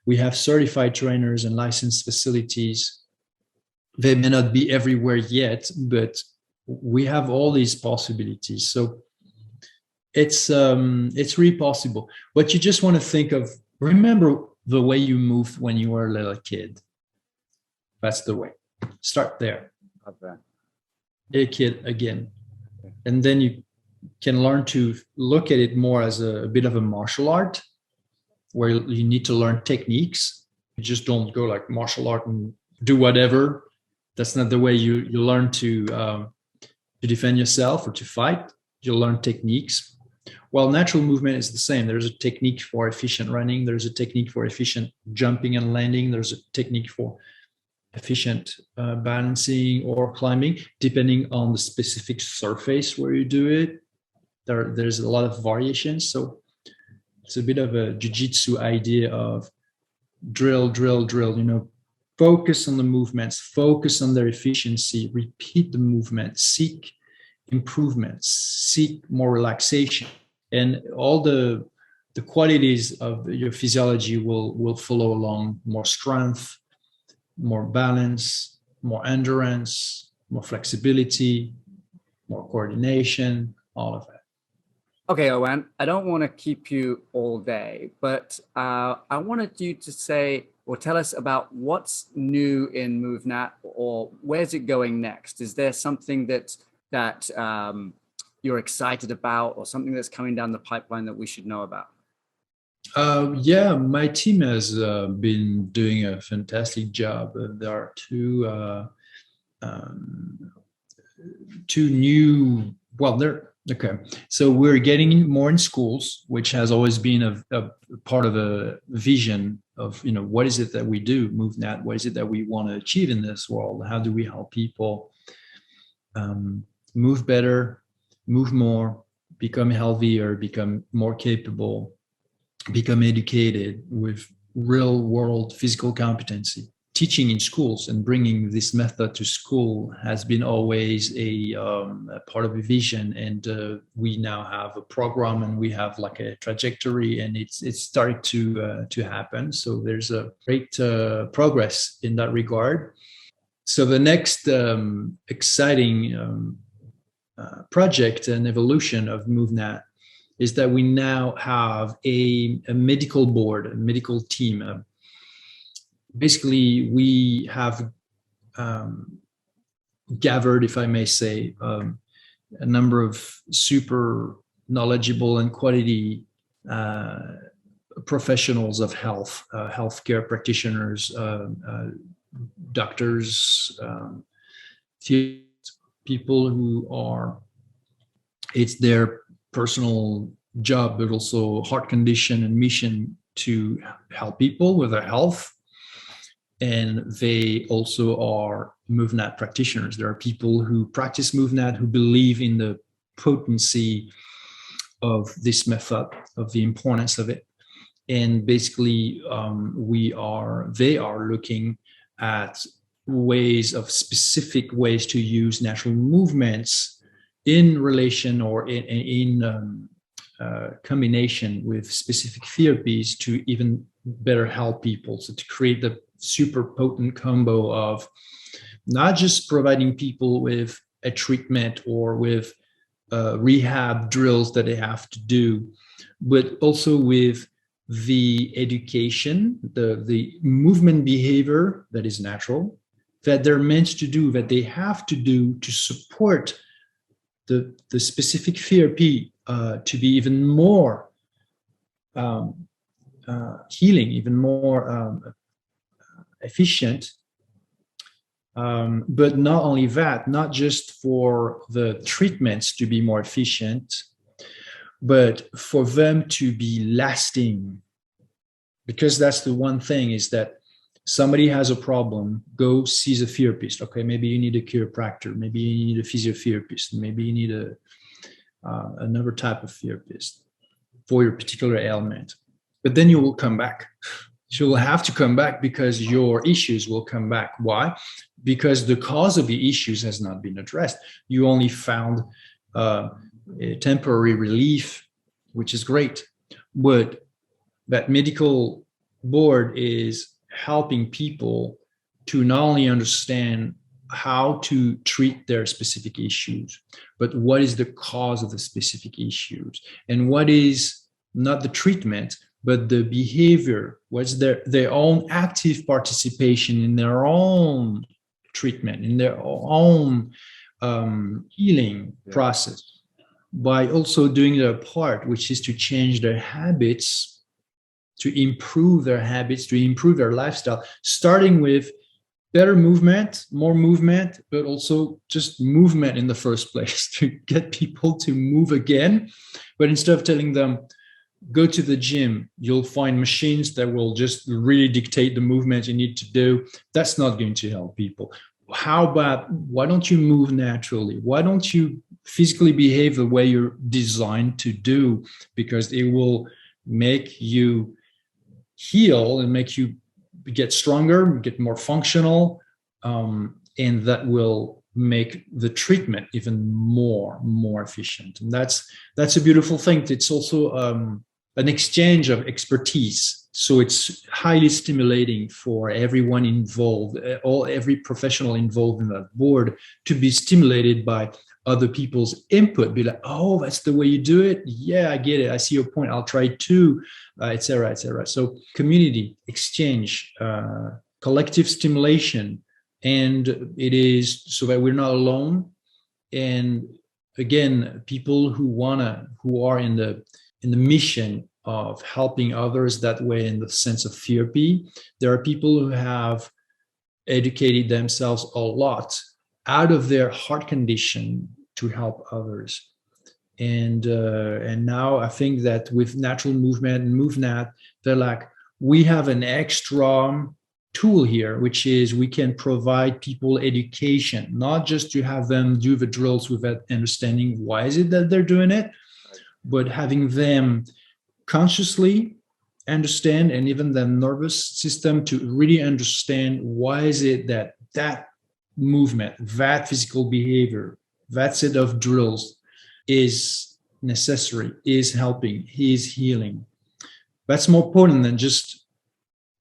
We have certified trainers and licensed facilities. They may not be everywhere yet, but we have all these possibilities. So it's really possible. But you just want to think of, remember the way you moved when you were a little kid. That's the way. Start there. Okay. A kid again. And then you can learn to look at it more as a bit of a martial art, where you need to learn techniques. You just don't go like martial art and do whatever. That's not the way you learn to defend yourself or to fight. You learn techniques. Well, natural movement is the same. There's a technique for efficient running. There's a technique for efficient jumping and landing. There's a technique for efficient balancing or climbing, depending on the specific surface where you do it. There's a lot of variations. So it's a bit of a jiu-jitsu idea of drill, focus on the movements, focus on their efficiency, repeat the movement, seek improvements, seek more relaxation. And all the qualities of your physiology will follow along: more strength, more balance, more endurance, more flexibility, more coordination, all of that. Okay, Erwan, I don't want to keep you all day, but I wanted you to say or tell us about what's new in MoveNat, or where's it going next? Is there something that you're excited about, or something that's coming down the pipeline that we should know about? Yeah, my team has been doing a fantastic job. There are two two new, well, they're okay. So we're getting more in schools, which has always been a part of a vision of, what is it that we do, MoveNat? What is it that we want to achieve in this world? How do we help people move better, move more, become healthier, become more capable, become educated with real world physical competency? Teaching in schools and bringing this method to school has been always a part of a vision, and we now have a program and we have like a trajectory, and it's starting to happen. So there's a great progress in that regard. So the next exciting project and evolution of MoveNat is that we now have a medical board, a medical team. Basically, we have gathered, if I may say, a number of super knowledgeable and quality professionals of health, healthcare practitioners, doctors, people who are, it's their personal job, but also heart condition and mission to help people with their health. And they also are MoveNat practitioners. There are people who practice MoveNat, who believe in the potency of this method, of the importance of it. And basically, they are looking at specific ways to use natural movements in relation or in combination with specific therapies to even better help people. So to create the super potent combo of not just providing people with a treatment or with rehab drills that they have to do, but also with the education, the movement behavior that is natural, that they're meant to do, that they have to do to support the specific therapy to be even more healing, even more efficient. But not only that, not just for the treatments to be more efficient, but for them to be lasting. Because that's the one thing, is that somebody has a problem, go see a therapist. Okay, maybe you need a chiropractor, maybe you need a physiotherapist, maybe you need another type of therapist for your particular ailment. But then you will come back. You will have to come back because your issues will come back. Why? Because the cause of the issues has not been addressed. You only found a temporary relief, which is great. But that medical board is helping people to not only understand how to treat their specific issues, but what is the cause of the specific issues, and what is not the treatment, but the behavior, what's their own active participation in their own treatment, in their own healing process, by also doing their part, which is to change their habits, to improve their habits, to improve their lifestyle, starting with better movement, more movement, but also just movement in the first place, to get people to move again. But instead of telling them, go to the gym, you'll find machines that will just really dictate the movement you need to do, that's not going to help people. How about, why don't you move naturally? Why don't you physically behave the way you're designed to do? Because it will make you heal and make you get stronger, get more functional, and that will make the treatment even more efficient. And that's a beautiful thing. It's also an exchange of expertise. So it's highly stimulating for everyone involved, every professional involved in that board, to be stimulated by other people's input. Be like, oh, that's the way you do it. Yeah, I get it. I see your point. I'll try it too, et cetera, et cetera. So community exchange, collective stimulation, and it is so that we're not alone. And again, people who are in the mission of helping others that way, in the sense of therapy. There are people who have educated themselves a lot out of their heart condition to help others. And now I think that with natural movement and MoveNat, they're like, we have an extra tool here, which is we can provide people education, not just to have them do the drills without understanding why is it that they're doing it, but having them consciously understand, and even the nervous system to really understand why is it that that movement, that physical behavior, that set of drills is necessary, is helping, is healing. That's more important than just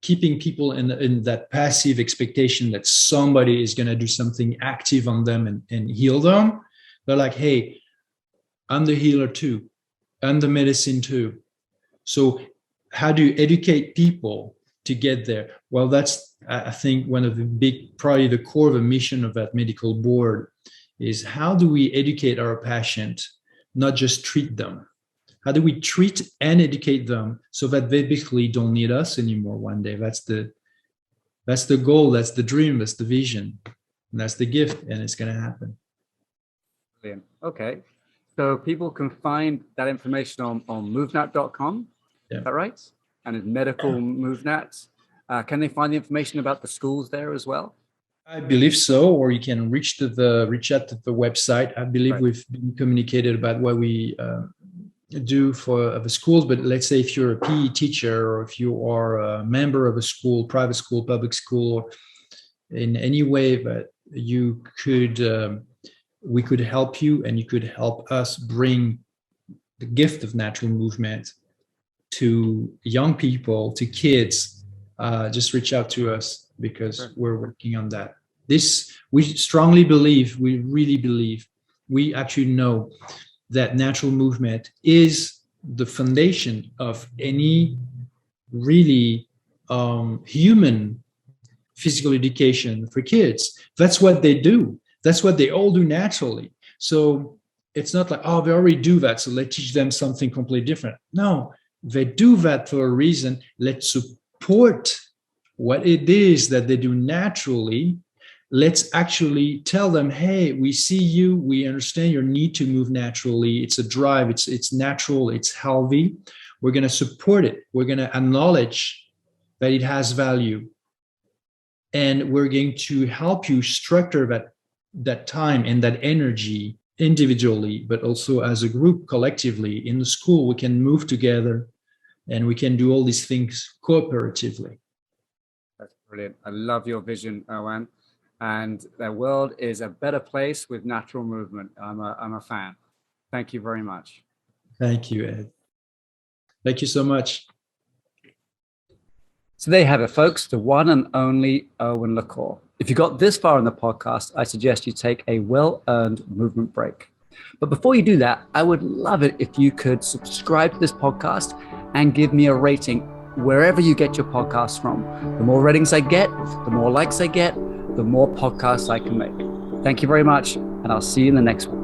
keeping people in that passive expectation that somebody is going to do something active on them and heal them. They're like, hey, I'm the healer too. I'm the medicine too. So how do you educate people to get there? Well, that's, I think, one of the big, probably the core of the mission of that medical board is how do we educate our patient, not just treat them? How do we treat and educate them so that they basically don't need us anymore one day? That's the goal, that's the dream, that's the vision, and that's the gift, and it's going to happen. Brilliant. Okay. So people can find that information on movenat.com. Yeah. Is that right? And it's medical MoveNat. Can they find the information about the schools there as well? I believe so, or you can reach out to the website. I believe we've been communicated about what we do for the schools, but let's say if you're a PE teacher or if you are a member of a school, private school, public school, or in any way that you could, we could help you, and you could help us bring the gift of natural movement to young people, to kids. Just reach out to us, because we're working on that. This, we strongly believe, we really believe, we actually know that natural movement is the foundation of any really human physical education for kids. That's what they do. That's what they all do naturally. So it's not like, oh, they already do that, so let's teach them something completely different. No, they do that for a reason. Let's support what it is that they do naturally. Let's actually tell them, hey, we see you, we understand your need to move naturally. It's a drive, it's natural, it's healthy. We're going to support it. We're going to acknowledge that it has value. And we're going to help you structure that time and that energy individually, but also as a group, collectively. In the school, we can move together and we can do all these things cooperatively. That's brilliant. I love your vision, Erwan. And the world is a better place with natural movement. I'm a fan. Thank you very much. Thank you, Ed. Thank you so much. So there you have it, folks, the one and only Erwan Le Corre. If you got this far in the podcast, I suggest you take a well-earned movement break. But before you do that, I would love it if you could subscribe to this podcast and give me a rating wherever you get your podcasts from. The more ratings I get, the more likes I get, the more podcasts I can make. Thank you very much, and I'll see you in the next one.